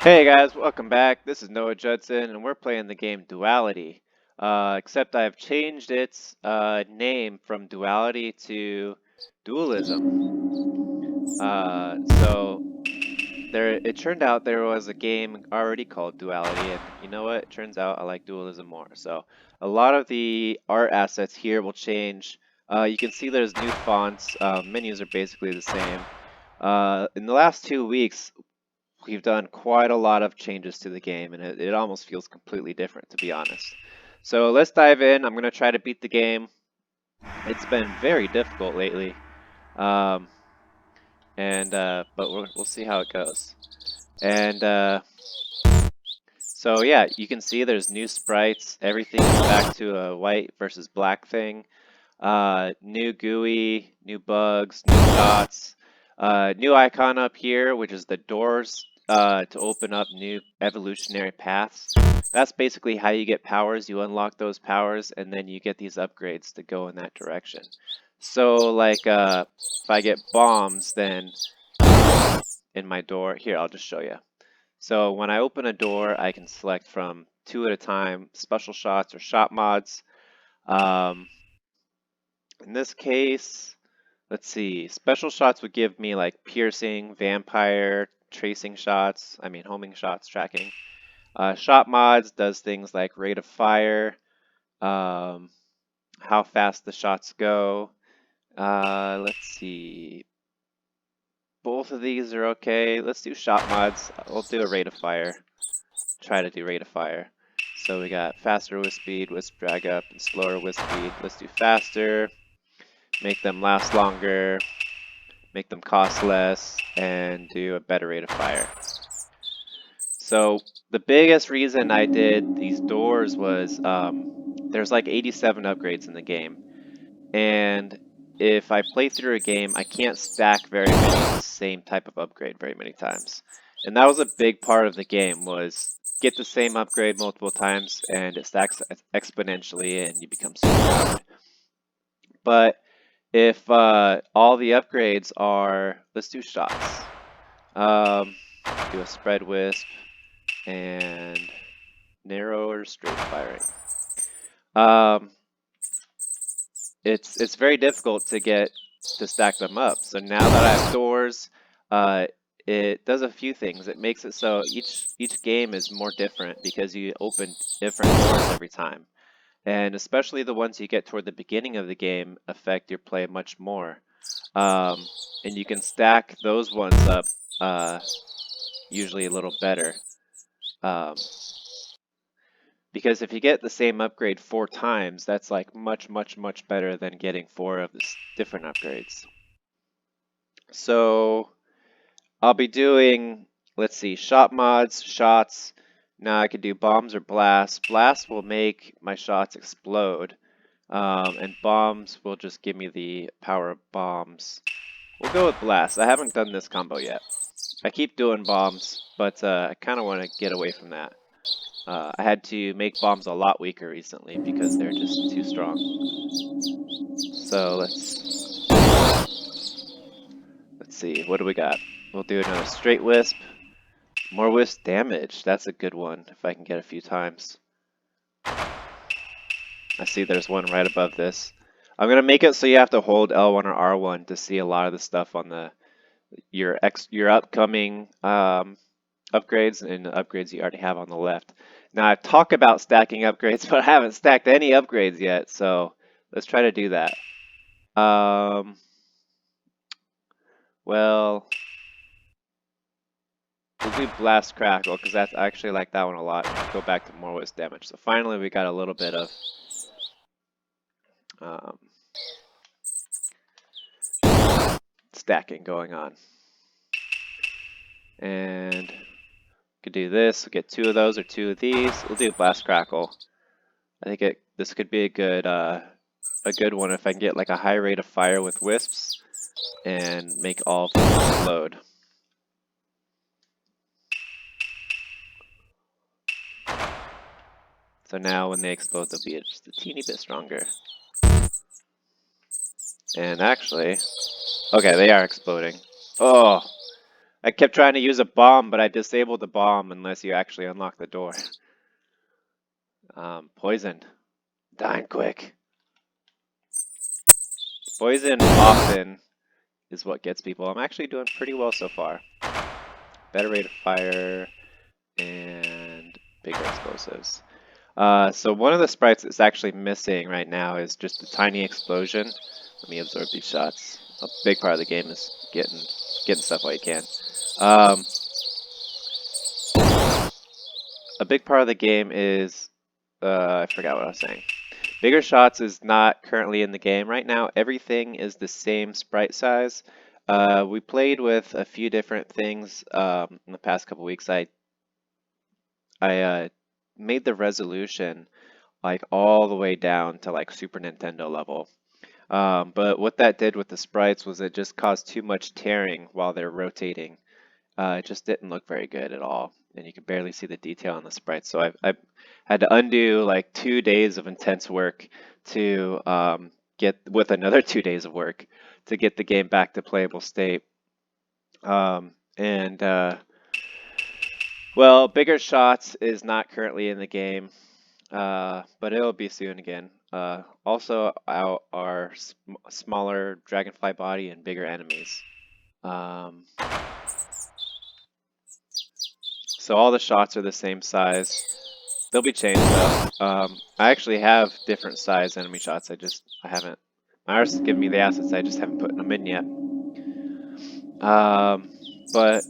Hey guys, welcome back. This is Noah Judson, and we're playing the game Duality. Except I've changed its name from Duality to Dualism. So it turned out there was a game already called Duality, and you know what? It turns out I like Dualism more. So a lot of the art assets here will change. You can see there's new fonts. Menus are basically the same. In the last 2 weeks, we've done quite a lot of changes to the game, and it almost feels completely different, to be honest. So let's dive in. I'm going to try to beat the game. It's been very difficult lately, um, but we'll see how it goes. And so yeah, you can see there's new sprites. Everything is back to a white versus black thing. New GUI, new bugs, new dots. New icon up here, which is the doors to open up new evolutionary paths. That's basically how you get powers. You unlock those powers, and then you get these upgrades to go in that direction. So, like, if I get bombs, then in my door, here, I'll just show you. So when I open a door, I can select from 2 at a time, special shots or shot mods. Um, in this case, let's see. Special shots would give me like piercing, vampire, tracing shots. I mean, homing shots, tracking. Shot mods does things like rate of fire, um, how fast the shots go. Let's see. Both of these are okay. Let's do shot mods. We'll do a rate of fire. Try to do rate of fire. So we got faster wisp speed, wisp drag up, and slower wisp speed. Let's do faster. Make them last longer. Make them cost less, and do a better rate of fire. So the biggest reason I did these doors was there's like 87 upgrades in the game, and if I play through a game, I can't stack very many of the same type of upgrade very many times. And that was a big part of the game, was get the same upgrade multiple times and it stacks exponentially and you become super powered. But if all the upgrades are, let's do shots. Um, do a spread wisp and narrow or straight firing. Um, it's very difficult to get to stack them up. So now that I have doors, it does a few things. It makes it so each game is more different because you open different doors every time. And especially the ones you get toward the beginning of the game affect your play much more. And you can stack those ones up usually a little better. Um, because if you get the same upgrade 4 times, that's like much, much, much better than getting 4 of the different upgrades. So I'll be doing, let's see, shot mods, shots. Now I could do bombs or blasts. Blasts will make my shots explode. And bombs will just give me the power of bombs. We'll go with blasts. I haven't done this combo yet. I keep doing bombs, but I kind of want to get away from that. I had to make bombs a lot weaker recently because they're just too strong. So let's see, what do we got? We'll do another straight wisp. More wisp damage. That's a good one if I can get a few times. I see there's one right above this. I'm gonna make it so you have to hold L1 or R1 to see a lot of the stuff on your upcoming upgrades and the upgrades you already have on the left. Now I've talked about stacking upgrades, but I haven't stacked any upgrades yet, so let's try to do that. Well, we'll do Blast Crackle, because that's I actually like that one a lot. Go back to more wisp damage. So finally we got a little bit of um, stacking going on. And we could do this, we'll get 2 of those or 2 of these. We'll do Blast Crackle. I think this could be a good one if I can get like a high rate of fire with wisps and make all of them explode. So now when they explode, they'll be just a teeny bit stronger. And actually, okay, they are exploding. Oh, I kept trying to use a bomb, but I disabled the bomb unless you actually unlock the door. Poison. Dying quick. Poison often is what gets people. I'm actually doing pretty well so far. Better rate of fire and bigger explosives. So one of the sprites that's actually missing right now is just a tiny explosion. Let me absorb these shots. A big part of the game is getting stuff while you can. A big part of the game is I forgot what I was saying. Bigger shots is not currently in the game right now. Everything is the same sprite size. We played with a few different things in the past couple weeks. I made the resolution like all the way down to like Super Nintendo level. But what that did with the sprites was it just caused too much tearing while they're rotating. It just didn't look very good at all, and you could barely see the detail on the sprites. So I had to undo like 2 days of intense work to get with another 2 days of work to get the game back to playable state. And well, Bigger Shots is not currently in the game, but it'll be soon again. Also, our smaller dragonfly body and bigger enemies. So all the shots are the same size. They'll be changed though. I actually have different size enemy shots. I haven't. My artist has given me the assets. I just haven't put them in yet. But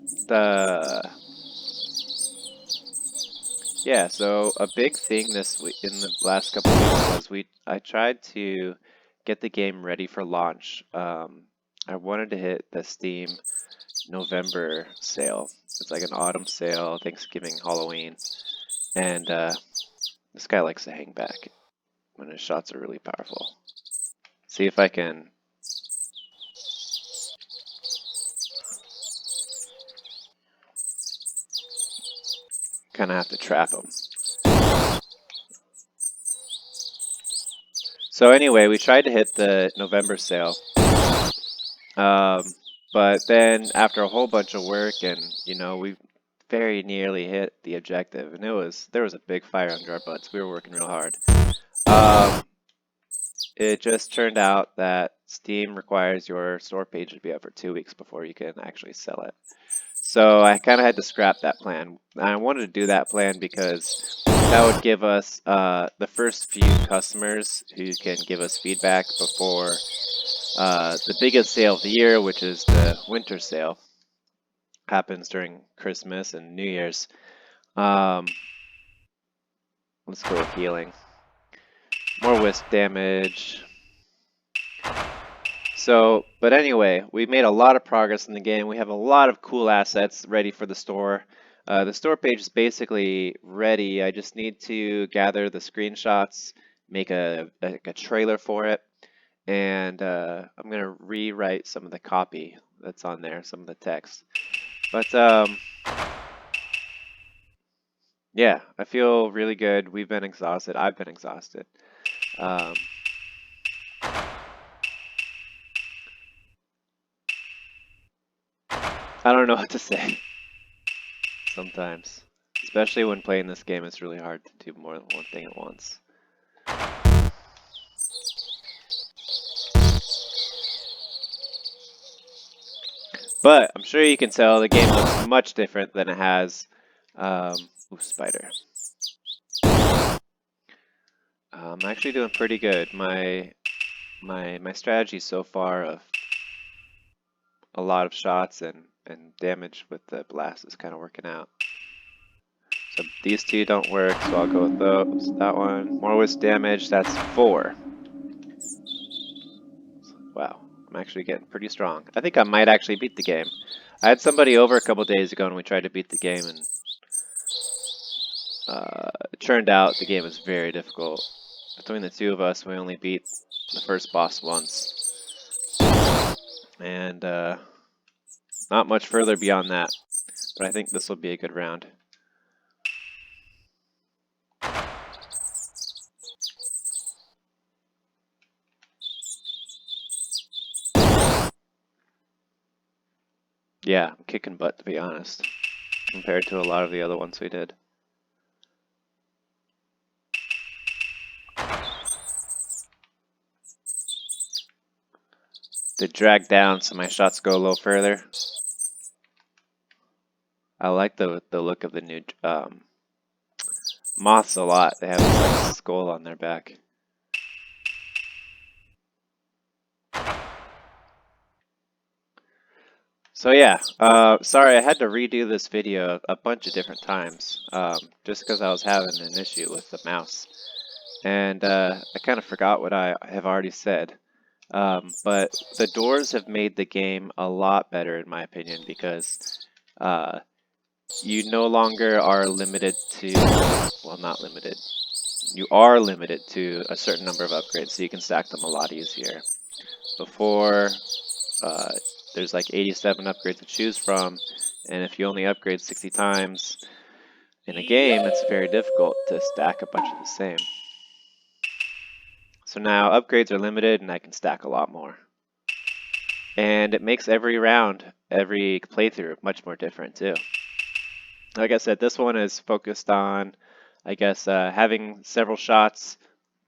yeah. So a big thing this week in the last couple of weeks was I tried to get the game ready for launch. I wanted to hit the Steam November sale. It's like an autumn sale, Thanksgiving, Halloween, and this guy likes to hang back when his shots are really powerful. See if I can. Kind of have to trap him. So anyway, we tried to hit the November sale. But then after a whole bunch of work and, we very nearly hit the objective, and there was a big fire under our butts. We were working real hard. It just turned out that Steam requires your store page to be up for 2 weeks before you can actually sell it. So I kind of had to scrap that plan. I wanted to do that plan because that would give us the first few customers who can give us feedback before the biggest sale of the year, which is the winter sale, happens during Christmas and New Year's. Let's go with healing. More wisp damage. So, but anyway, we made a lot of progress in the game. We have a lot of cool assets ready for the store. The store page is basically ready. I just need to gather the screenshots, make a trailer for it, and I'm going to rewrite some of the copy that's on there, some of the text. But yeah, I feel really good. We've been exhausted. I've been exhausted. I don't know what to say sometimes. Especially when playing this game, it's really hard to do more than one thing at once. But I'm sure you can tell the game looks much different than it has. Ooh, spider. I'm actually doing pretty good. My strategy so far of a lot of shots and damage with the blast is kind of working out. So these two don't work, so I'll go with those. That one. More wisp damage, that's 4. Wow, I'm actually getting pretty strong. I think I might actually beat the game. I had somebody over a couple days ago and we tried to beat the game, and it turned out the game is very difficult. Between the two of us, we only beat the first boss once. And not much further beyond that. But I think this will be a good round. Yeah, I'm kicking butt, to be honest, compared to a lot of the other ones we did. They drag down so my shots go a little further. I like the look of the new moths a lot. They have this like skull on their back. So yeah, sorry I had to redo this video a bunch of different times, just because I was having an issue with the mouse. And I kind of forgot what I have already said. But the doors have made the game a lot better in my opinion because you no longer are limited to, well, not limited. You are limited to a certain number of upgrades, so you can stack them a lot easier. Before, there's like 87 upgrades to choose from, and if you only upgrade 60 times in a game, it's very difficult to stack a bunch of the same. So now upgrades are limited, and I can stack a lot more. And it makes every round, every playthrough much more different too. Like I said, this one is focused on, I guess, having several shots,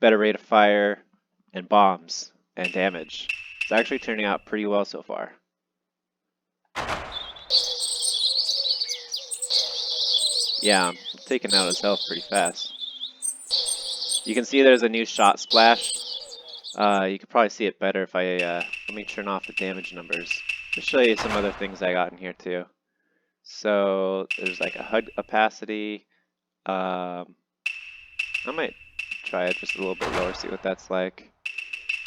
better rate of fire, and bombs and damage. It's actually turning out pretty well so far. Yeah, I'm taking out his health pretty fast. You can see there's a new shot splash. You could probably see it better if I, let me turn off the damage numbers. To show you some other things I got in here too. So there's like a HUD opacity. I might try it just a little bit lower, see what that's like.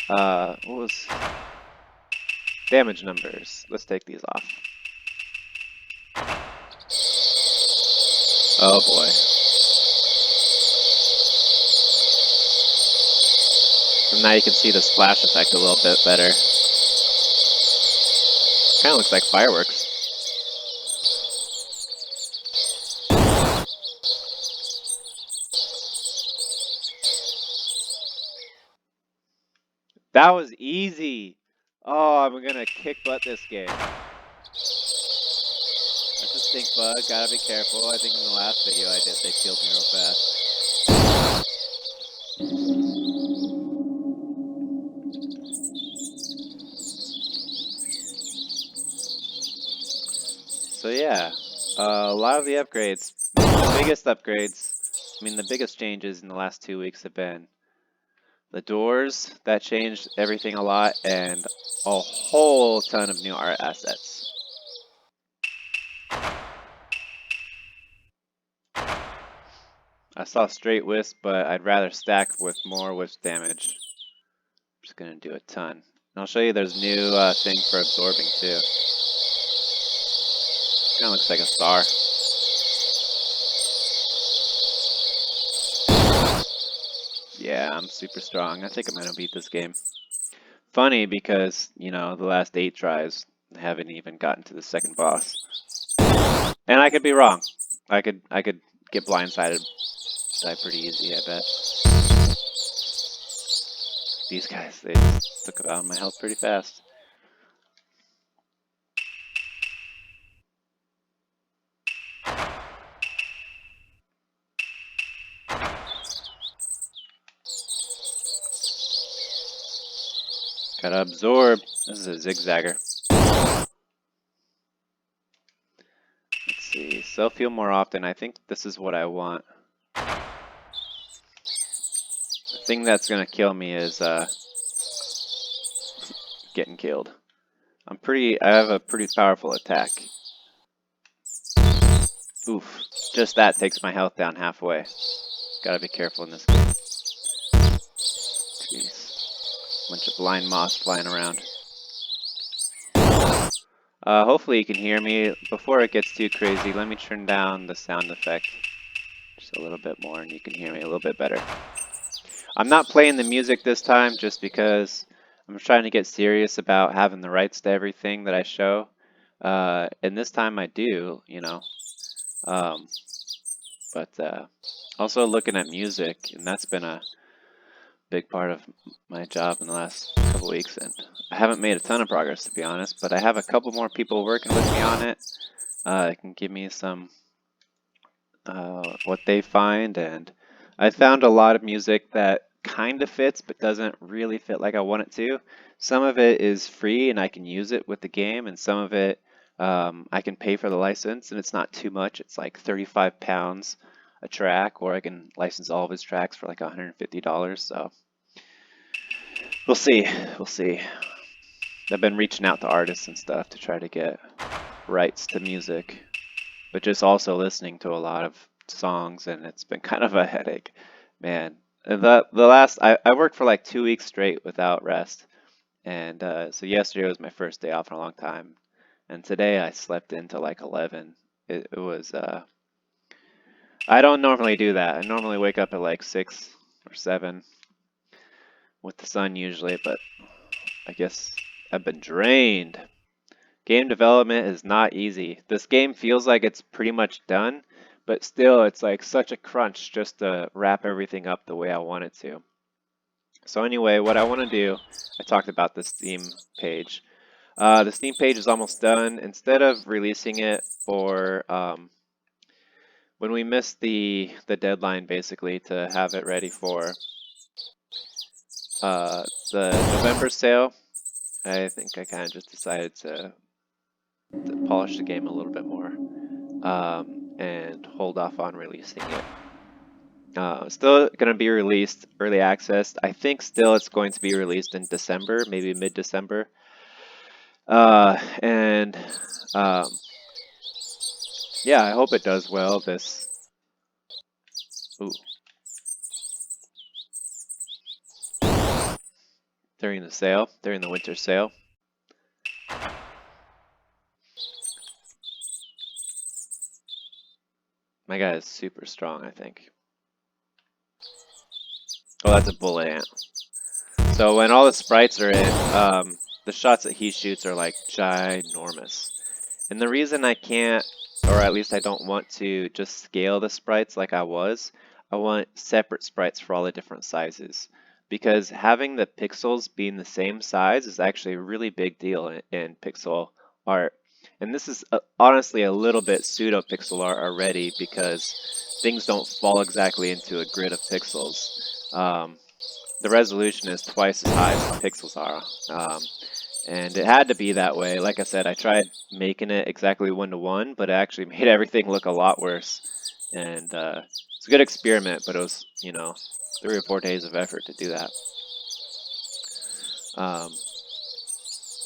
What was damage numbers? Let's take these off. Oh boy. So now you can see the splash effect a little bit better. Kind of looks like fireworks. That was easy. Oh, I'm gonna kick butt this game. That's a stink bug, gotta be careful. I think in the last video I did, they killed me real fast. So yeah, a lot of the upgrades, the biggest upgrades, I mean the biggest changes in the last 2 weeks have been the doors, that changed everything a lot, and a whole ton of new art assets. I saw straight wisp, but I'd rather stack with more wisp damage. I'm just gonna do a ton. And I'll show you there's new thing for absorbing too. Kinda looks like a star. Yeah, I'm super strong. I think I'm gonna beat this game. Funny because, you know, the last 8 tries, I haven't even gotten to the second boss. And I could be wrong. I could get blindsided. Die pretty easy, I bet. These guys, they just took out my health pretty fast. Gotta absorb. This is a zigzagger. Let's see. Self-heal more often. I think this is what I want. The thing that's gonna kill me is getting killed. I have a pretty powerful attack. Oof. Just that takes my health down halfway. Gotta be careful in this game. Jeez. Bunch of blind moths flying around. Hopefully you can hear me. Before it gets too crazy, let me turn down the sound effect just a little bit more and you can hear me a little bit better. I'm not playing the music this time just because I'm trying to get serious about having the rights to everything that I show. And this time I do, you know. But also looking at music, and that's been a big part of my job in the last couple couple weeks, and I haven't made a ton of progress, to be honest, but I have a couple more people working with me on it. It can give me some what they find, and I found a lot of music that kind of fits but doesn't really fit like I want it to. Some of it is free and I can use it with the game, and some of it I can pay for the license and it's not too much. It's like 35 pounds a track, or I can license all of his tracks for like $150. So we'll see. We'll see. I've been reaching out to artists and stuff to try to get rights to music, but just also listening to a lot of songs, and it's been kind of a headache, man. The last I worked for like 2 weeks straight without rest, and so yesterday was my first day off in a long time, and today I slept into like 11. It was I don't normally do that. I normally wake up at like 6 or 7 with the sun usually, but I guess I've been drained. Game development is not easy. This game feels like it's pretty much done, but still it's like such a crunch just to wrap everything up the way I want it to. So anyway, what I want to do, I talked about the Steam page. The Steam page is almost done. Instead of releasing it for when we missed the deadline basically to have it ready for the November sale, I think I kind of just decided to polish the game a little bit more and hold off on releasing it. Still going to be released early access. I think still it's going to be released in December, maybe mid-December. And yeah, I hope it does well this. Ooh. During the sale, during the winter sale. My guy is super strong, I think. Oh, that's a bullet ant. So when all the sprites are in, the shots that he shoots are like ginormous. And the reason I can't, or at least I don't want to just scale the sprites like I want separate sprites for all the different sizes. Because having the pixels being the same size is actually a really big deal in pixel art. And this is honestly a little bit pseudo pixel art already, because things don't fall exactly into a grid of pixels. The resolution is twice as high as the pixels are. And it had to be that way. Like I said, I tried making it exactly 1-to-1, but it actually made everything look a lot worse. And it's a good experiment, but it was, 3 or 4 days of effort to do that.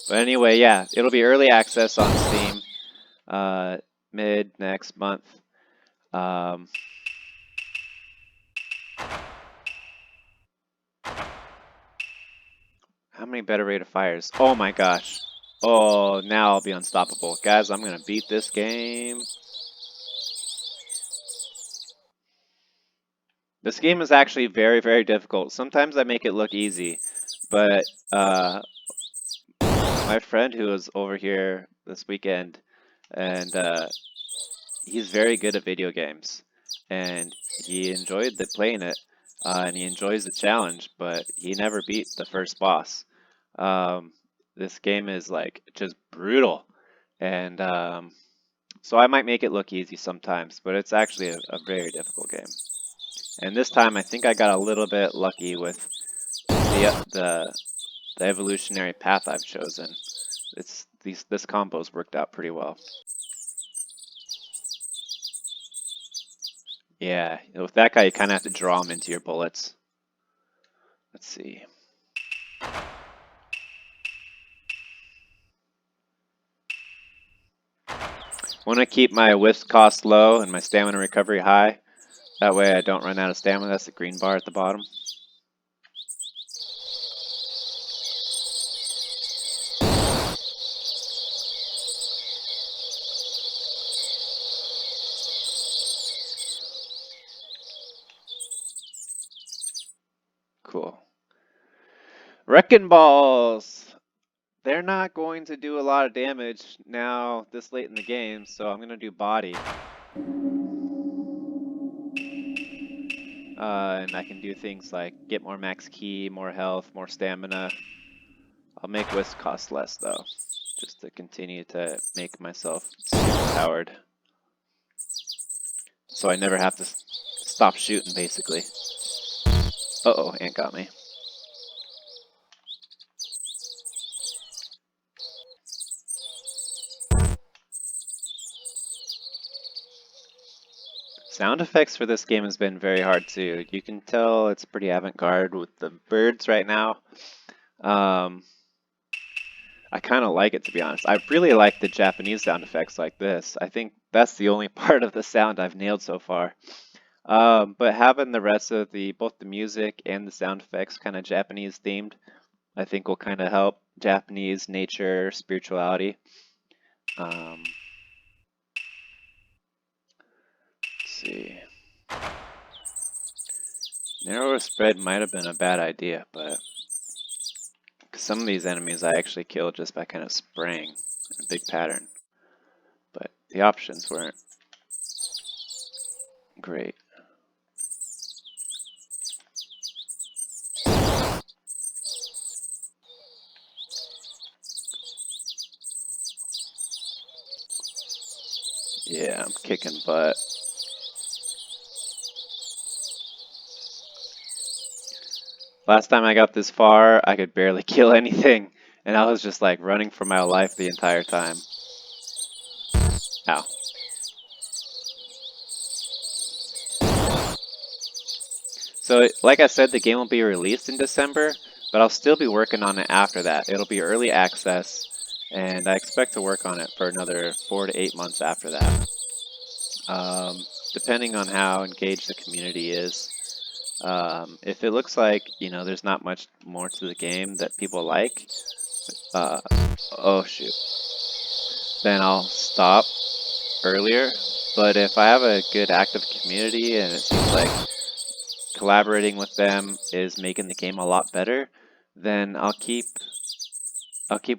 But anyway, yeah, it'll be early access on Steam mid next month. How many better rate of fires? Oh my gosh. Oh, now I'll be unstoppable. Guys, I'm going to beat this game. This game is actually very, very difficult. Sometimes I make it look easy, but my friend who was over here this weekend, and he's very good at video games, and he enjoyed playing it, and he enjoys the challenge, but he never beat the first boss. This game is like just brutal, and so I might make it look easy sometimes, but it's actually a very difficult game. And this time I think I got a little bit lucky with the evolutionary path I've chosen. This combo's worked out pretty well. Yeah, with that guy you kind of have to draw him into your bullets. Let's see. Want to keep my whiff cost low and my stamina recovery high. That way I don't run out of stamina. That's the green bar at the bottom. Cool. Wrecking balls! They're not going to do a lot of damage now this late in the game, so I'm going to do body. And I can do things like get more max ki, more health, more stamina. I'll make wisp cost less though, just to continue to make myself super powered. So I never have to stop shooting, basically. Uh-oh, ant got me. Sound effects for this game has been very hard too. You can tell it's pretty avant-garde with the birds right now. I kind of like it, to be honest. I really like the Japanese sound effects like this. I think that's the only part of the sound I've nailed so far. But having the rest of both the music and the sound effects kind of Japanese themed, I think will kind of help Japanese nature, spirituality. Let's see. Narrower spread might have been a bad idea, but some of these enemies I actually killed just by kind of spraying in a big pattern. But the options weren't great. Yeah, I'm kicking butt. Last time I got this far, I could barely kill anything, and I was just like running for my life the entire time. Ow. So, like I said, the game will be released in December, but I'll still be working on it after that. It'll be early access, and I expect to work on it for another 4 to 8 months after that. Depending on how engaged the community is. If it looks like, there's not much more to the game that people like, oh shoot, then I'll stop earlier. But if I have a good active community and it seems like collaborating with them is making the game a lot better, then I'll keep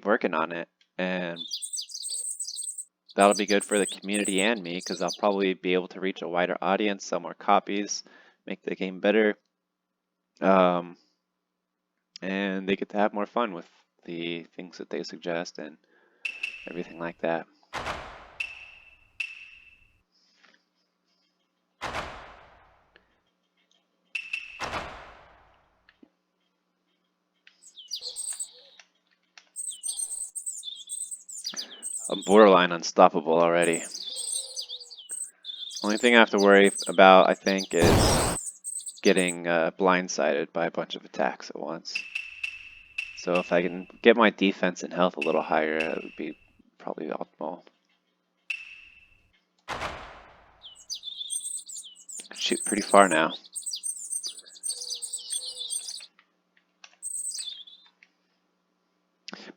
working on it, and that'll be good for the community and me because I'll probably be able to reach a wider audience, sell more copies, make the game better, and they get to have more fun with the things that they suggest and everything like that. I'm borderline unstoppable already. Only thing I have to worry about, I think, is getting blindsided by a bunch of attacks at once. So if I can get my defense and health a little higher, it would be probably optimal. Shoot pretty far now.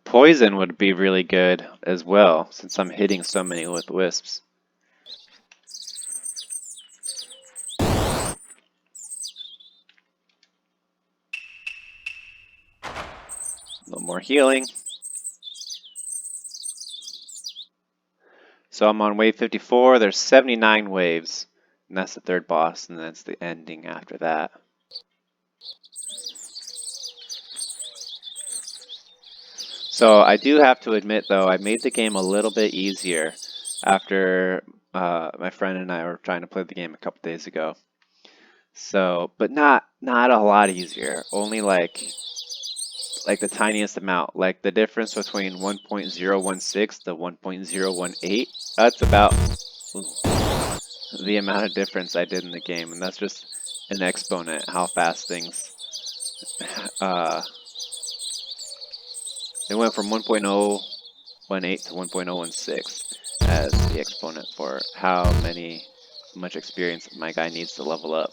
Poison would be really good as well, since I'm hitting so many with wisps. A little more healing. So I'm on wave 54. There's 79 waves, and that's the third boss, and that's the ending after that. So I do have to admit, though, I made the game a little bit easier after my friend and I were trying to play the game a couple days ago. So, but not a lot easier. Only like the tiniest amount. Like the difference between 1.016 to 1.018. That's about the amount of difference I did in the game, and that's just an exponent how fast things. It went from 1.018 to 1.016 as the exponent for how much experience my guy needs to level up.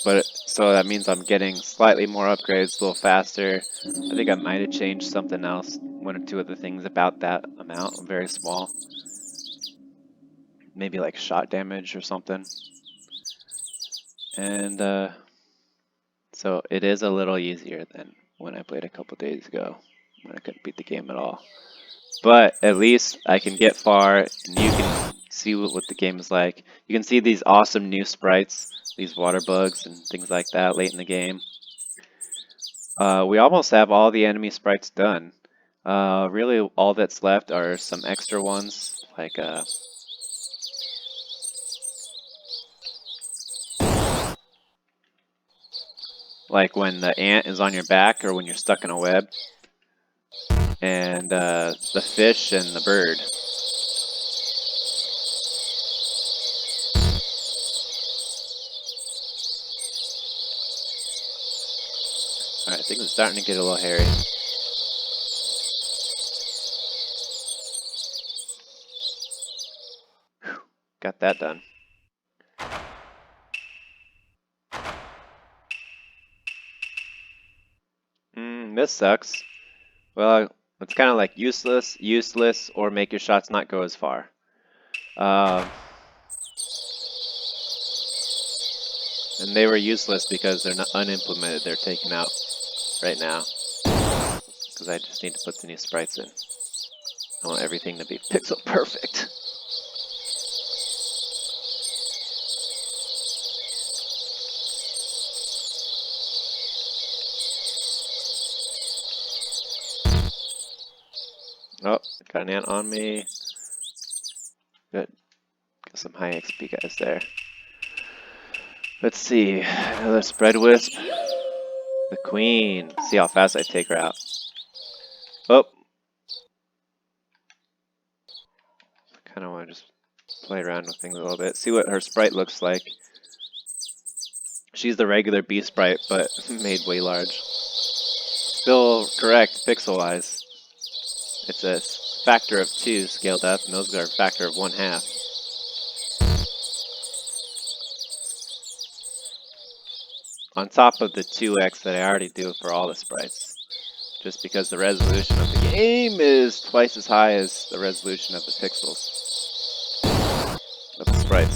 But so that means I'm getting slightly more upgrades, a little faster. I think I might have changed something else, one or two other things about that amount, very small. Maybe like shot damage or something. And so it is a little easier than when I played a couple days ago, when I couldn't beat the game at all. But at least I can get far, and you can see what the game is like. You can see these awesome new sprites, these water bugs and things like that late in the game. We almost have all the enemy sprites done. Really, all that's left are some extra ones, like when the ant is on your back or when you're stuck in a web, and the fish and the bird. Alright, I think it's starting to get a little hairy. Whew, got that done. This sucks. Well, it's kind of like useless, useless, or make your shots not go as far. And they were useless because they're not unimplemented. They're taken out right now. Because I just need to put the new sprites in. I want everything to be pixel perfect. Oh, got an ant on me. Good. Got some high XP guys there. Let's see. Another spread wisp. The queen. See how fast I take her out. Oh. I kind of want to just play around with things a little bit. See what her sprite looks like. She's the regular bee sprite, but made way large. Still correct pixel-wise. It's a factor of 2 scaled up, and those are a factor of 1/2. On top of the 2x that I already do for all the sprites. Just because the resolution of the game is twice as high as the resolution of the pixels of the sprites.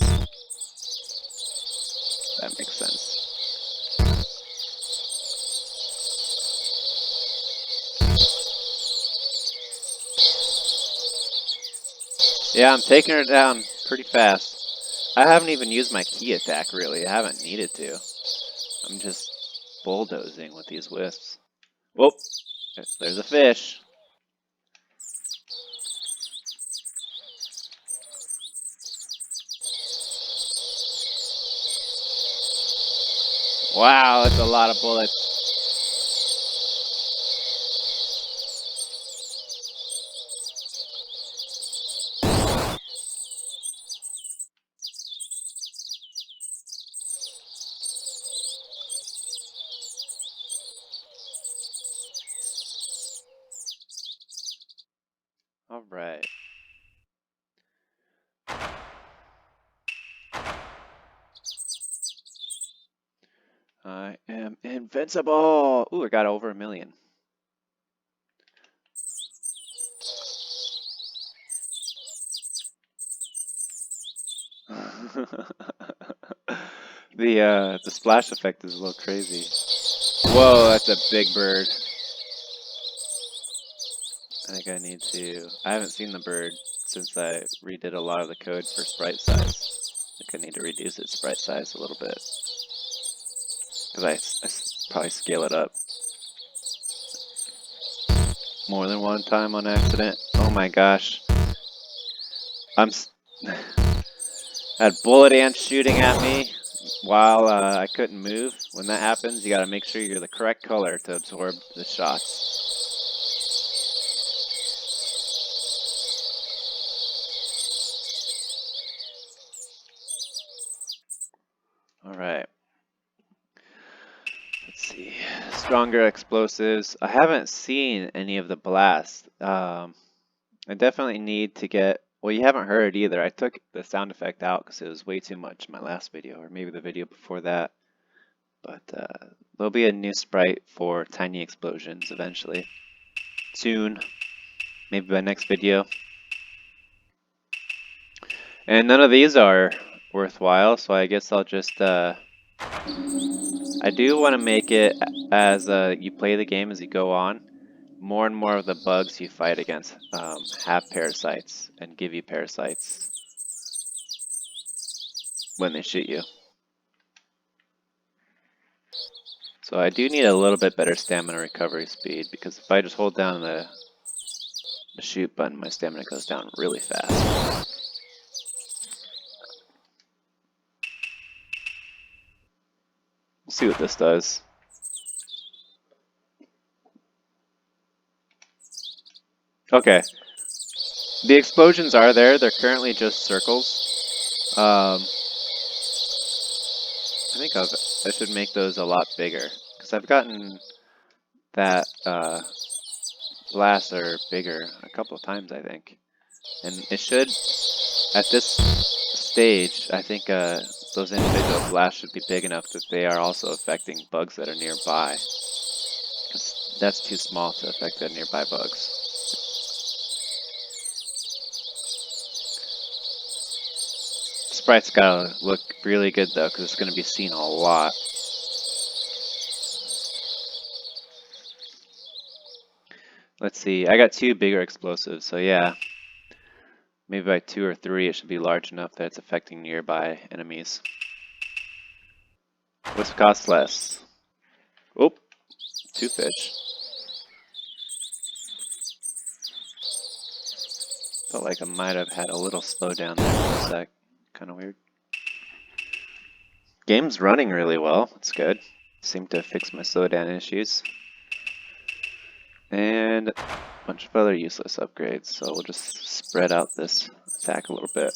That makes sense. Yeah, I'm taking her down pretty fast. I haven't even used my key attack, really. I haven't needed to. I'm just bulldozing with these wisps. Whoop! There's a fish. Wow, that's a lot of bullets. All right. I am invincible. Ooh, I got over 1 million. The splash effect is a little crazy. Whoa, that's a big bird. I think I need to... I haven't seen the bird since I redid a lot of the code for sprite size. I think I need to reduce its sprite size a little bit. Because I probably scale it up more than one time on accident. Oh my gosh. I had bullet ants shooting at me while I couldn't move. When that happens, you gotta make sure you're the correct color to absorb the shots. Alright. Let's see. Stronger explosives. I haven't seen any of the blasts. I definitely need to get... Well, you haven't heard it either. I took the sound effect out because it was way too much in my last video, or maybe the video before that. But there'll be a new sprite for tiny explosions eventually. Soon. Maybe by next video. And none of these are worthwhile, so I guess I'll just... I do want to make it as you play the game as you go on. More and more of the bugs you fight against have parasites and give you parasites when they shoot you. So I do need a little bit better stamina recovery speed, because if I just hold down the shoot button, my stamina goes down really fast. We'll see what this does. Okay. The explosions are there. They're currently just circles. I think I should make those a lot bigger, because I've gotten that blaster bigger a couple of times, I think. And it should, at this stage, I think those individual blasts should be big enough that they are also affecting bugs that are nearby. Because that's too small to affect the nearby bugs. Sprite's gotta look really good though, because it's gonna be seen a lot. Let's see, I got 2 bigger explosives, so yeah. Maybe by 2 or 3 it should be large enough that it's affecting nearby enemies. What's it cost less? Oh, 2 fish. Felt like I might have had a little slowdown there for a sec. Kind of weird. Game's running really well. It's good. Seemed to fix my slowdown issues. And a bunch of other useless upgrades, so we'll just spread out this attack a little bit.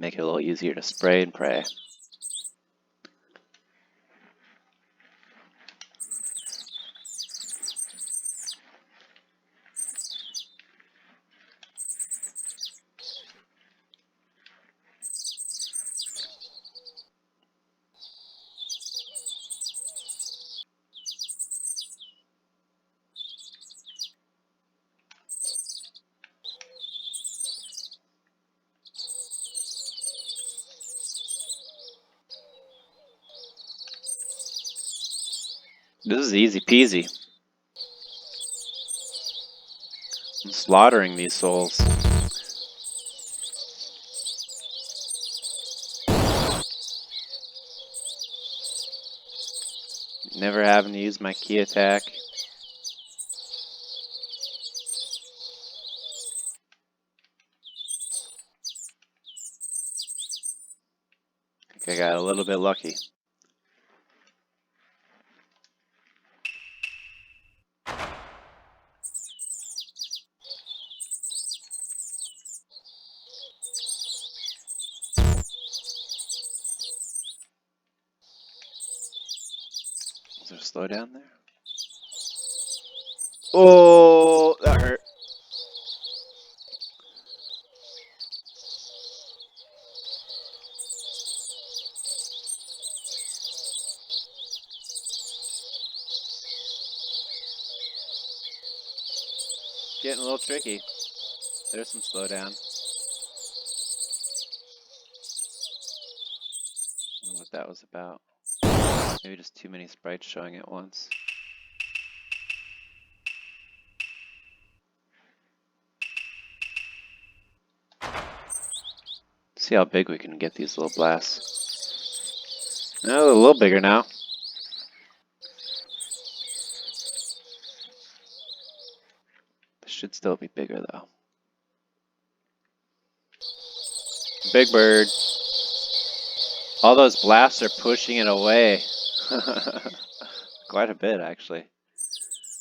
Make it a little easier to spray and pray. This is easy peasy. I'm slaughtering these souls. Never having to use my key attack. I think I got a little bit lucky. Is there a slowdown there? Oh, that hurt. Getting a little tricky. There's some slowdown. I don't know what that was about. Maybe just too many sprites showing at once. See how big we can get these little blasts. Oh, a little bigger now. This should still be bigger though. Big bird. All those blasts are pushing it away. Quite a bit actually.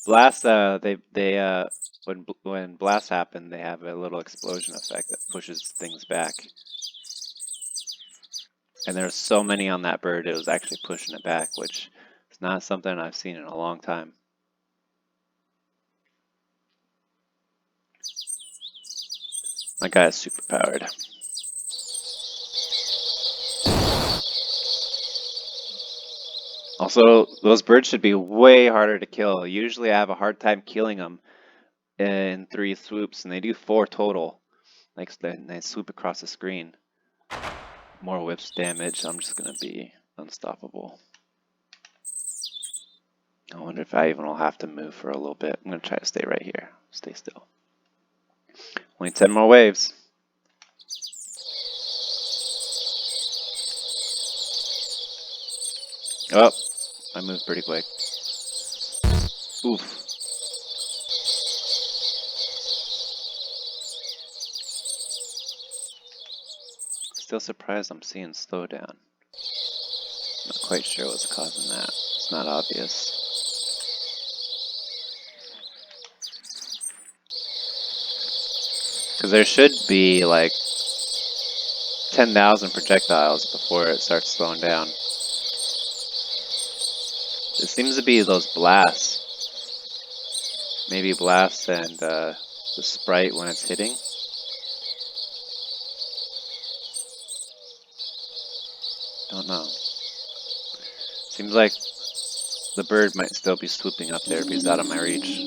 Blasts, when blasts happen, they have a little explosion effect that pushes things back. And there's so many on that bird, it was actually pushing it back, which is not something I've seen in a long time. My guy is super powered. Also, those birds should be way harder to kill. Usually I have a hard time killing them in 3 swoops, and they do 4 total. Like, they swoop across the screen. More whips damage, I'm just gonna be unstoppable. I wonder if I even will have to move for a little bit. I'm gonna try to stay right here. Stay still. Only 10 more waves. Oh, I moved pretty quick. Oof. Still surprised I'm seeing slowdown. Not quite sure what's causing that. It's not obvious. Because there should be like 10,000 projectiles before it starts slowing down. It seems to be those blasts. Maybe blasts and the sprite when it's hitting. Don't know. Seems like the bird might still be swooping up there if he's out of my reach.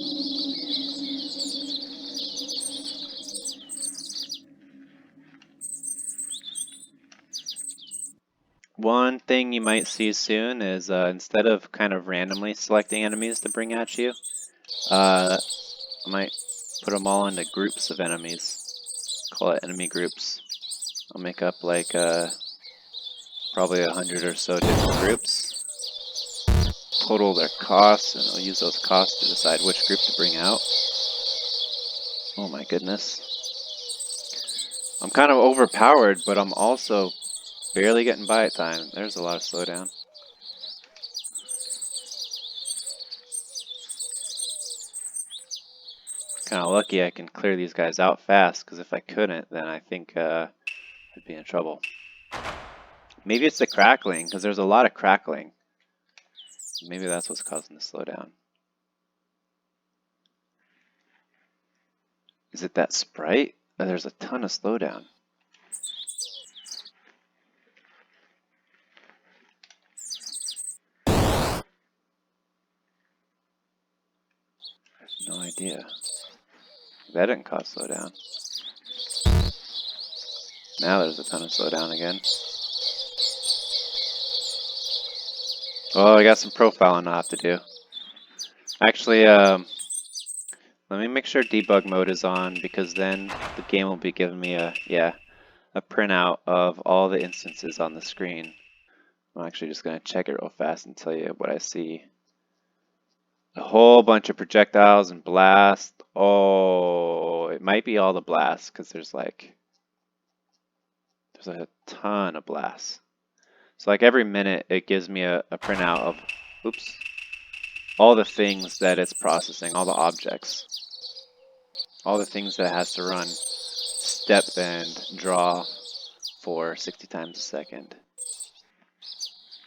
One thing you might see soon is instead of kind of randomly selecting enemies to bring at you, I might put them all into groups of enemies. Call it enemy groups. I'll make up like probably 100 or so different groups. Total their costs, and I'll use those costs to decide which group to bring out. Oh my goodness. I'm kind of overpowered, but I'm also barely getting by at time. There's a lot of slowdown. Kind of lucky I can clear these guys out fast, because if I couldn't, then I think I'd be in trouble. Maybe it's the crackling, because there's a lot of crackling. Maybe that's what's causing the slowdown. Is it that sprite? Oh, there's a ton of slowdown. I have no idea. That didn't cause slowdown. Now there's a ton of slowdown again. Oh, I got some profiling I'll have to do. Actually, let me make sure debug mode is on, because then the game will be giving me a printout of all the instances on the screen. I'm actually just going to check it real fast and tell you what I see. A whole bunch of projectiles and blasts. Oh, it might be all the blasts, because there's a ton of blasts. So like every minute it gives me a printout of, oops, all the things that it's processing, all the objects. All the things that it has to run, step and draw for 60 times a second.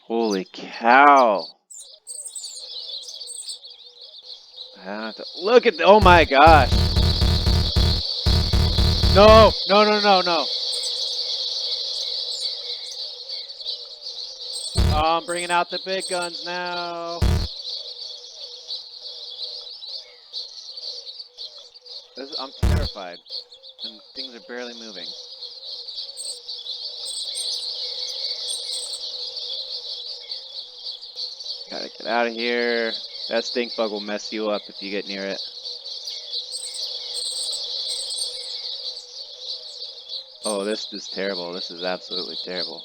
Holy cow! I have to look at the, oh my gosh! No, no, no, no, no. Oh, I'm bringing out the big guns now. I'm terrified, and things are barely moving. Gotta get out of here. That stink bug will mess you up if you get near it. Oh, this is terrible. This is absolutely terrible.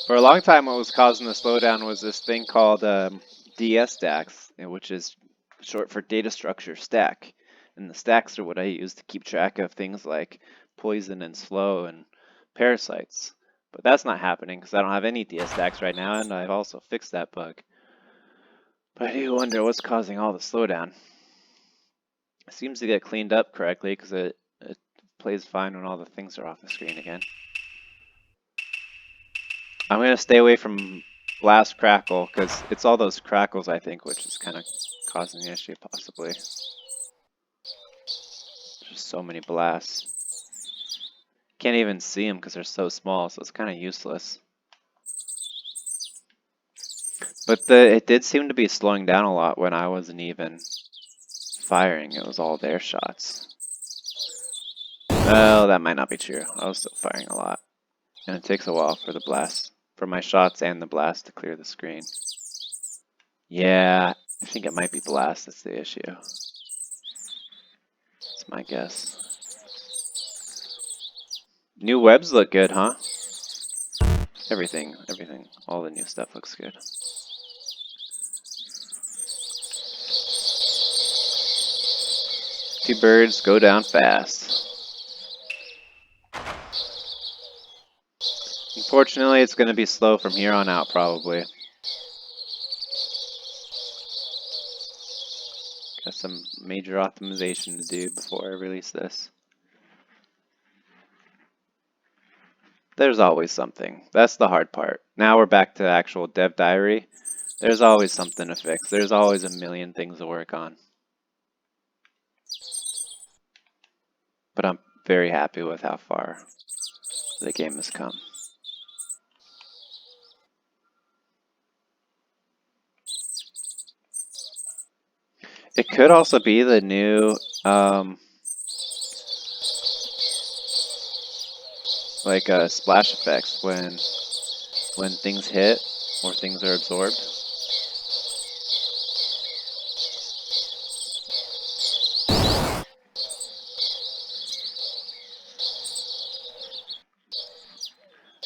For a long time, what was causing the slowdown was this thing called DS stacks, which is short for data structure stack. And the stacks are what I use to keep track of things like poison and slow and parasites. But that's not happening because I don't have any DS stacks right now, and I've also fixed that bug. But I do wonder what's causing all the slowdown. It seems to get cleaned up correctly because it plays fine when all the things are off the screen again. I'm going to stay away from blast crackle because it's all those crackles, I think, which is kind of causing the issue, possibly. There's so many blasts. Can't even see them because they're so small, so it's kind of useless. But it did seem to be slowing down a lot when I wasn't even firing. It was all their shots. Well, that might not be true. I was still firing a lot. And it takes a while for the blast, for my shots and the blast to clear the screen. Yeah, I think it might be blast that's the issue. That's my guess. New webs look good, huh? Everything, all the new stuff looks good. Two birds go down fast. Unfortunately, it's going to be slow from here on out, probably. Got some major optimization to do before I release this. There's always something. That's the hard part. Now we're back to actual dev diary. There's always something to fix. There's always a million things to work on. But I'm very happy with how far the game has come. It could also be the new splash effects when things hit or things are absorbed.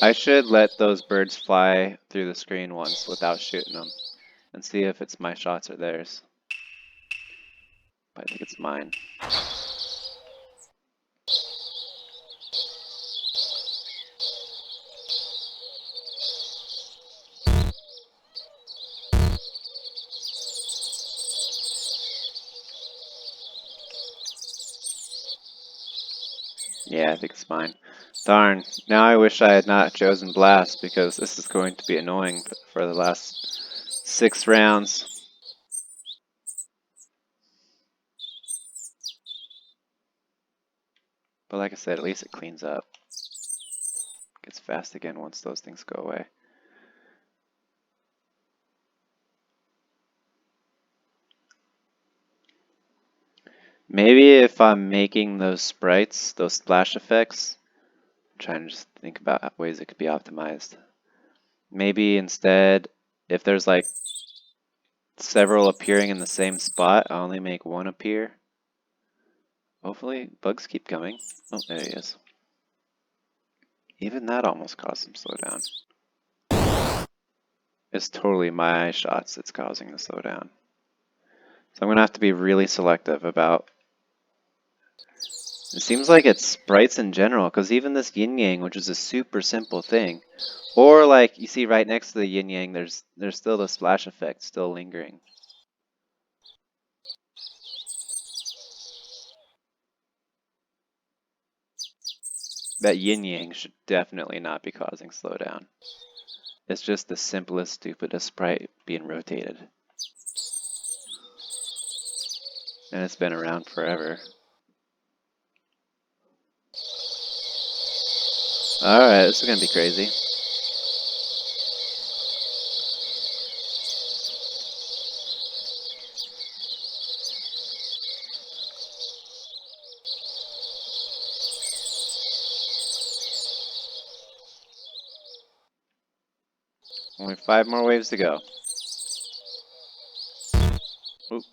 I should let those birds fly through the screen once without shooting them and see if it's my shots or theirs. But I think it's mine. Yeah, I think it's mine. Darn, now I wish I had not chosen Blast because this is going to be annoying for the last 6 rounds. But like I said, at least it cleans up. Gets fast again once those things go away. Maybe if I'm making those sprites, those splash effects, I'm trying to just think about ways it could be optimized. Maybe instead, if there's like several appearing in the same spot, I only make one appear. Hopefully, bugs keep coming. Oh, there he is. Even that almost caused some slowdown. It's totally my shots that's causing the slowdown. So I'm going to have to be really selective about... It seems like it's sprites in general, because even this yin-yang, which is a super simple thing, or like you see right next to the yin-yang, there's still the splash effect still lingering. That yin-yang should definitely not be causing slowdown. It's just the simplest, stupidest sprite being rotated. And it's been around forever. Alright, this is gonna be crazy. Only 5 more waves to go. Oop.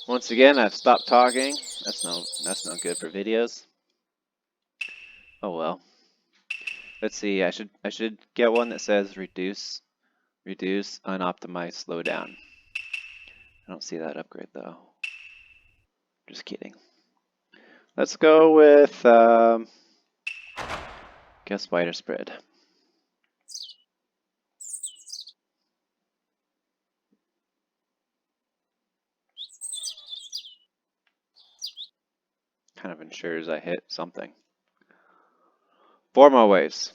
Once again, I've stopped talking. That's no good for videos. Oh well. Let's see. I should get one that says reduce unoptimized slowdown. I don't see that upgrade though. Just kidding. Let's go with guess wider spread. Kind of ensures I hit something. 4 more waves.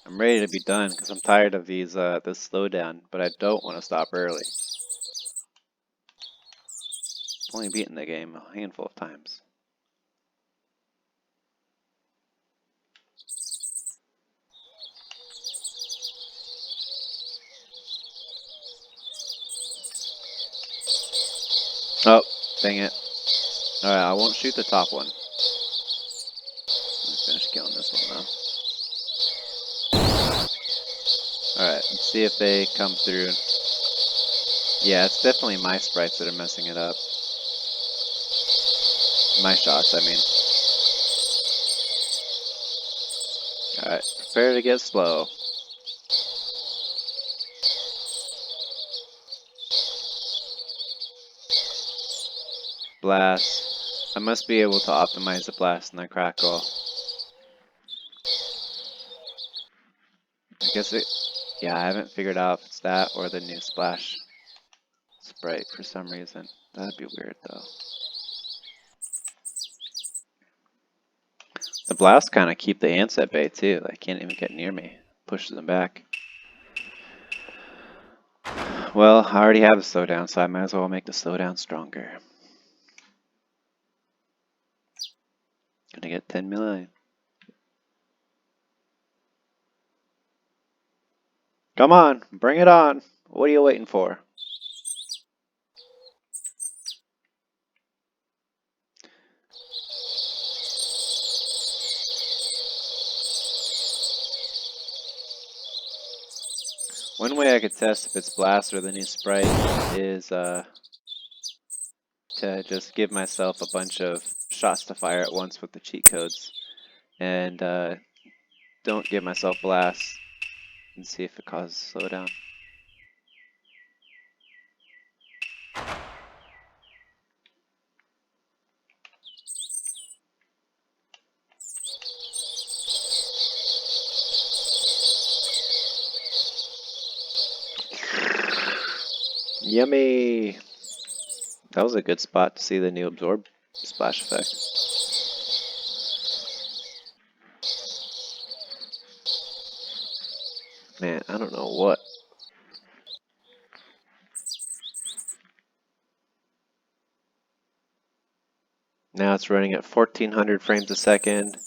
I'm ready to be done because I'm tired of these this slowdown, but I don't want to stop early. I've only beaten the game a handful of times. Oh, dang it. Alright, I won't shoot the top one. I'm gonna finish see if they come through. Yeah, it's definitely my sprites that are messing it up. My shots, I mean. Alright, prepare to get slow. Blast. I must be able to optimize the blast and the crackle. I guess it... Yeah, I haven't figured out if it's that or the new splash sprite for some reason. That'd be weird though. The blast kind of keep the ants at bay too. They can't even get near me. Pushes them back. Well, I already have a slowdown, so I might as well make the slowdown stronger. Gonna get 10 million. Come on, bring it on. What are you waiting for? One way I could test if it's blast or the new sprite is to just give myself a bunch of shots to fire at once with the cheat codes. And don't give myself blast and see if it causes slowdown. Yummy! That was a good spot to see the new absorb splash effect. Man, I don't know what. Now it's running at 1400 frames a second.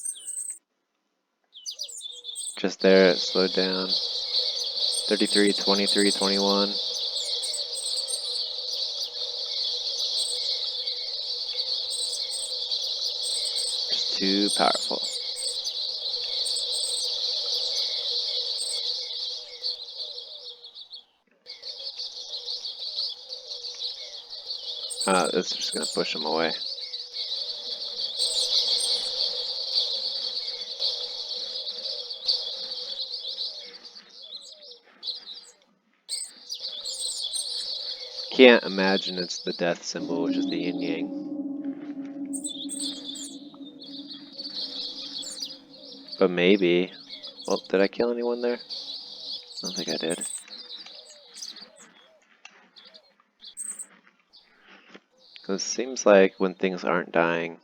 Just there, it slowed down. 33, 23, 21. Just too powerful. It's just gonna push him away. Can't imagine it's the death symbol, which is the yin yang. But maybe. Well, did I kill anyone there? I don't think I did. Because it seems like when things aren't dying,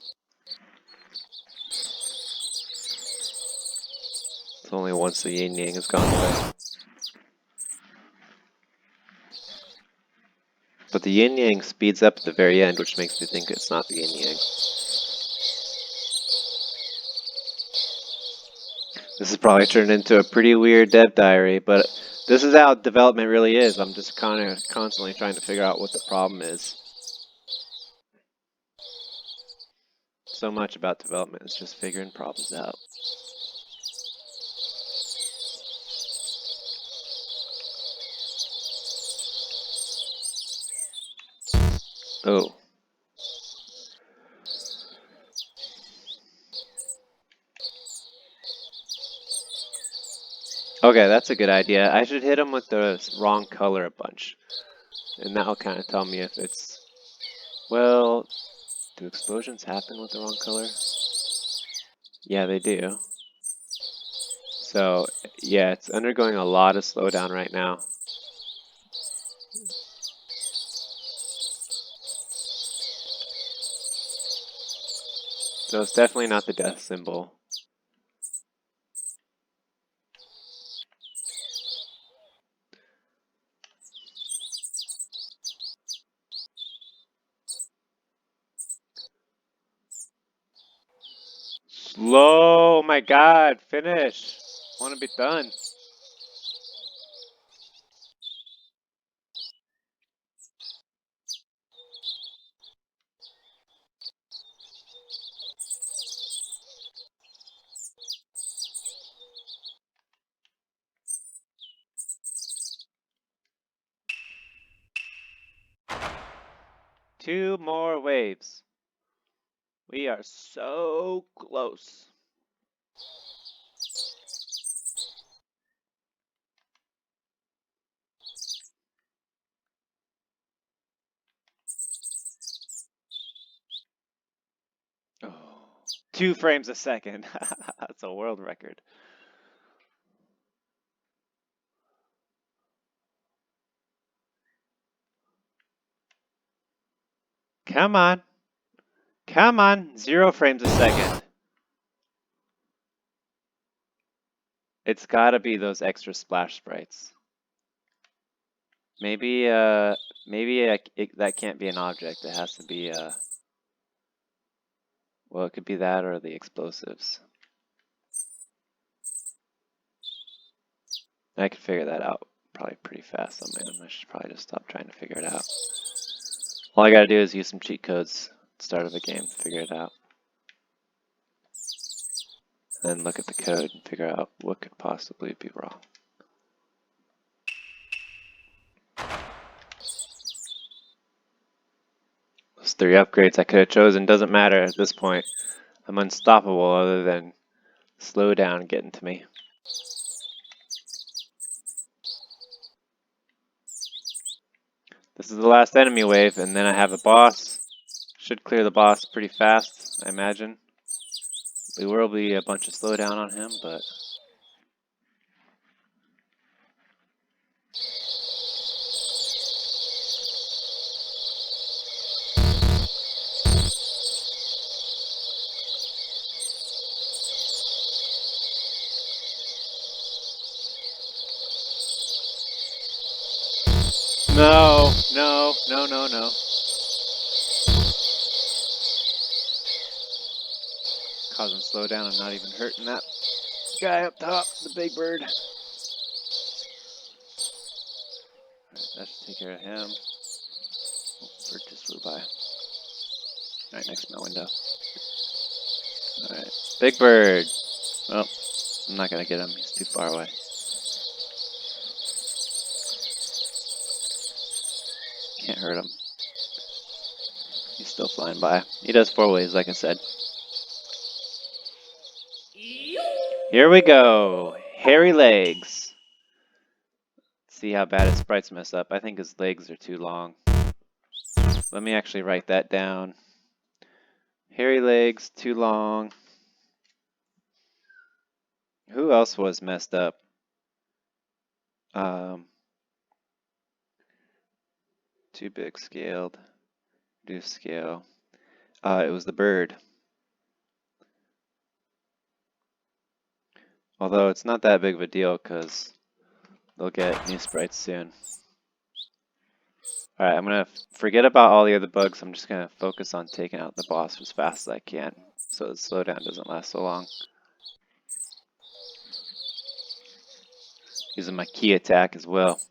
it's only once the yin yang has gone away. But the yin yang speeds up at the very end, which makes me think it's not the yin yang. This has probably turned into a pretty weird dev diary, but this is how development really is. I'm just kind of constantly trying to figure out what the problem is. So much about development is just figuring problems out. Oh. Okay, that's a good idea. I should hit him with the wrong color a bunch. And that'll kind of tell me if it's... Well, do explosions happen with the wrong color? Yeah, they do. So, yeah, it's undergoing a lot of slowdown right now. So it's definitely not the death symbol. Slow! Oh my god, finish! I want to be done. 2 more waves. We are so close. Oh, 2 frames a second. That's a world record. Come on. Come on. 0 frames a second. It's gotta be those extra splash sprites. Maybe that can't be an object. It has to be well, it could be that or the explosives. I could figure that out probably pretty fast on my own. I should probably just stop trying to figure it out. All I gotta do is use some cheat codes at the start of a game to figure it out. Then look at the code and figure out what could possibly be wrong. Those 3 upgrades I could have chosen doesn't matter at this point. I'm unstoppable other than slow down getting to me. This is the last enemy wave, and then I have a boss. Should clear the boss pretty fast, I imagine. There will be a bunch of slowdown on him, but... No, no, no, no, no. Causing slowdown, I'm not even hurting that guy up top, the big bird. Alright, that should take care of him. Oh, bird just flew by. Alright, next to my window. Alright, big bird. Well, I'm not gonna get him, he's too far away. Can't hurt him. He's still flying by. He does 4 waves, like I said. Here we go. Hairy legs. See how bad his sprites mess up. I think his legs are too long. Let me actually write that down. Hairy legs, too long. Who else was messed up? Too big scaled. Reduce scale. It was the bird. Although it's not that big of a deal because they'll get new sprites soon. Alright, I'm going to forget about all the other bugs. I'm just going to focus on taking out the boss as fast as I can so the slowdown doesn't last so long. Using my key attack as well.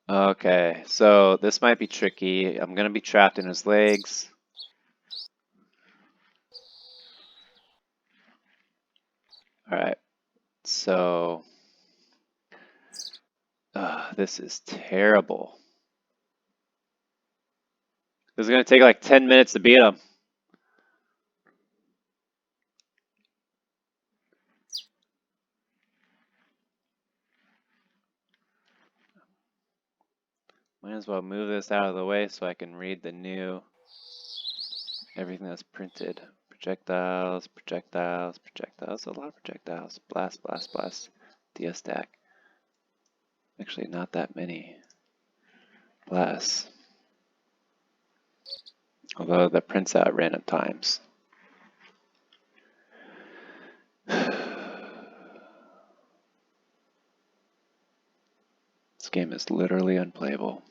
Okay, so this might be tricky. I'm going to be trapped in his legs. Alright, so... this is terrible. This is going to take like 10 minutes to beat him. Might as well move this out of the way so I can read the new, everything that's printed. Projectiles, projectiles, projectiles, a lot of projectiles. Blast, blast, blast. DS stack. Actually, not that many. Blasts. Although that prints out at random times. This game is literally unplayable.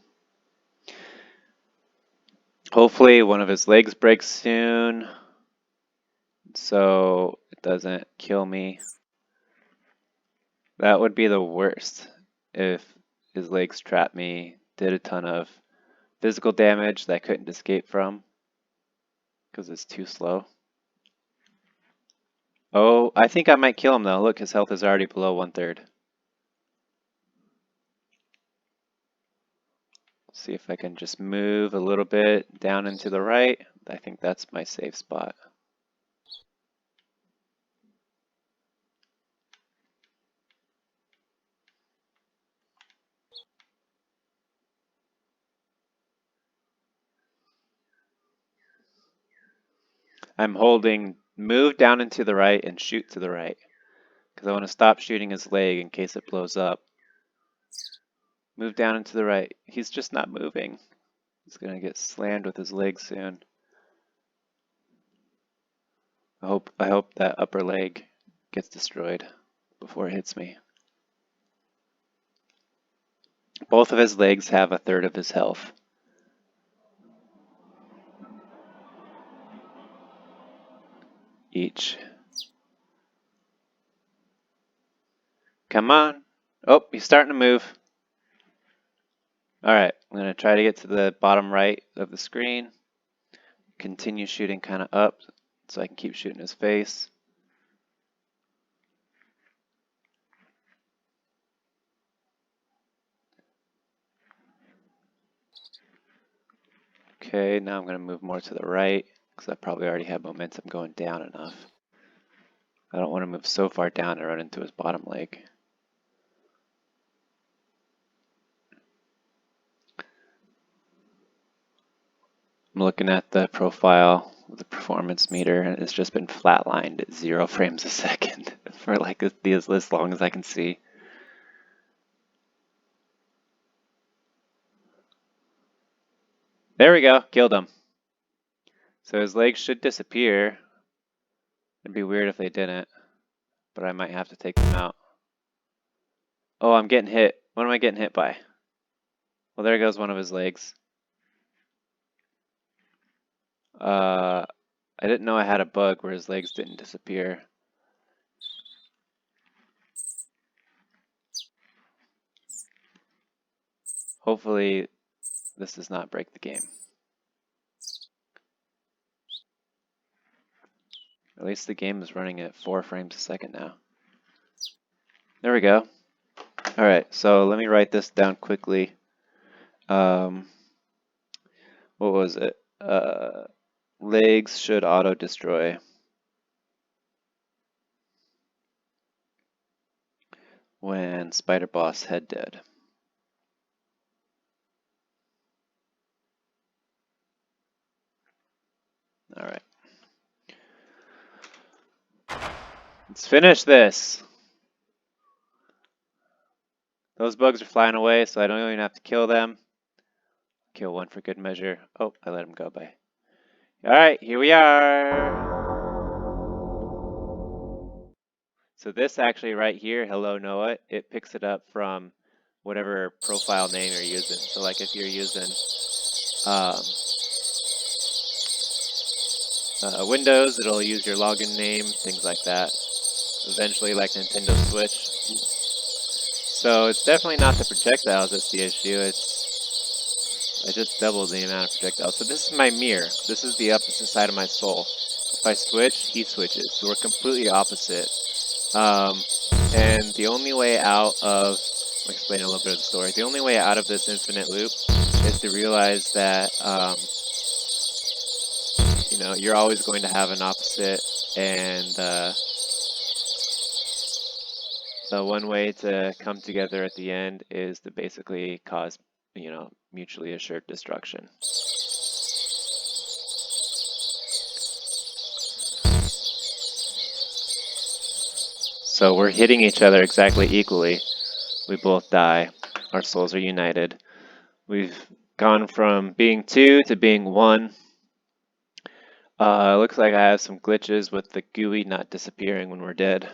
Hopefully one of his legs breaks soon, so it doesn't kill me. That would be the worst if his legs trapped me, did a ton of physical damage that I couldn't escape from because it's too slow. Oh, I think I might kill him though. Look, his health is already below 1/3. See if I can just move a little bit down and to the right. I think that's my safe spot. I'm holding move down and to the right and shoot to the right because I want to stop shooting his leg in case it blows up. Move down and to the right. He's just not moving. He's gonna get slammed with his leg soon. I hope that upper leg gets destroyed before it hits me. Both of his legs have a third of his health. Each. Come on. Oh, he's starting to move. Alright, I'm going to try to get to the bottom right of the screen. Continue shooting kind of up so I can keep shooting his face. Okay, now I'm going to move more to the right because I probably already have momentum going down enough. I don't want to move so far down and run into his bottom leg. I'm looking at the profile of the performance meter and it's just been flatlined at 0 frames a second for like as long as I can see. There we go, killed him. So his legs should disappear. It'd be weird if they didn't, but I might have to take them out. Oh, I'm getting hit. What am I getting hit by? Well, there goes one of his legs. I didn't know I had a bug where his legs didn't disappear. Hopefully, this does not break the game. At least the game is running at 4 frames a second now. There we go. Alright, so let me write this down quickly. What was it? Legs should auto-destroy when Spider Boss head dead. Alright. Let's finish this. Those bugs are flying away, so I don't even have to kill them. Kill one for good measure. Oh, I let him go by. Alright, here we are. So this actually right here, hello Noah, it picks it up from whatever profile name you're using. So like if you're using Windows, it'll use your login name, things like that. Eventually like Nintendo Switch. So it's definitely not the projectiles that's the issue, I just doubled the amount of projectiles. So this is my mirror. This is the opposite side of my soul. If I switch, he switches. So we're completely opposite. And the only way out of, I'll explain a little bit of the story. The only way out of this infinite loop is to realize that, you know, you're always going to have an opposite, and the one way to come together at the end is to basically cause, you know, mutually assured destruction. So we're hitting each other exactly equally. We both die. Our souls are united. We've gone from being 2 to being 1. Looks like I have some glitches with the GUI not disappearing when we're dead.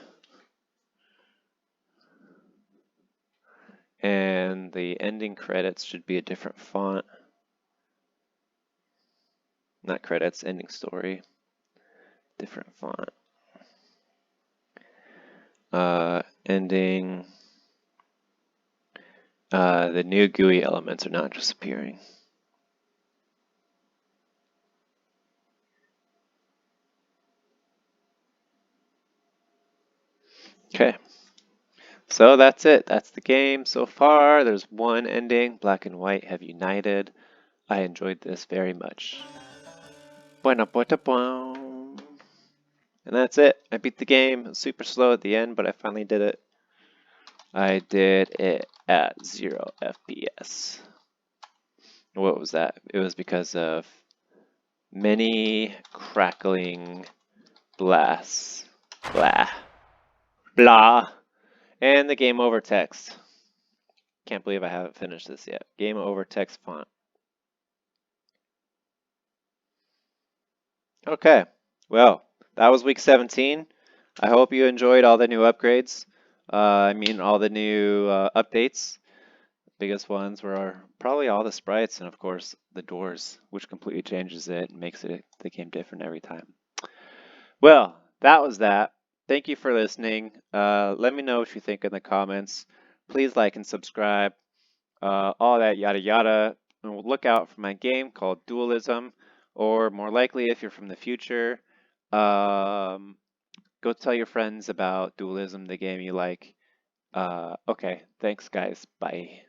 And the ending credits should be a different font. Not credits, ending story. Different font. Ending. The new GUI elements are not disappearing. Okay. So that's it. That's the game so far. There's one ending. Black and white have united. I enjoyed this very much. Bueno, and that's it. I beat the game. It was super slow at the end, but I finally did it. I did it at 0 FPS. What was that? It was because of many crackling blasts. Blah. Blah. And the game over text. Can't believe I haven't finished this yet. Game over text font. Okay. Well, that was week 17. I hope you enjoyed all the new upgrades. All the new updates. Biggest ones were probably all the sprites and, of course, the doors, which completely changes it and makes the game different every time. Well, that was that. Thank you for listening. Let me know what you think in the comments. Please like and subscribe. All that yada yada. And we'll look out for my game called Dualism, or more likely, if you're from the future, go tell your friends about Dualism, the game you like. Okay, thanks guys. Bye.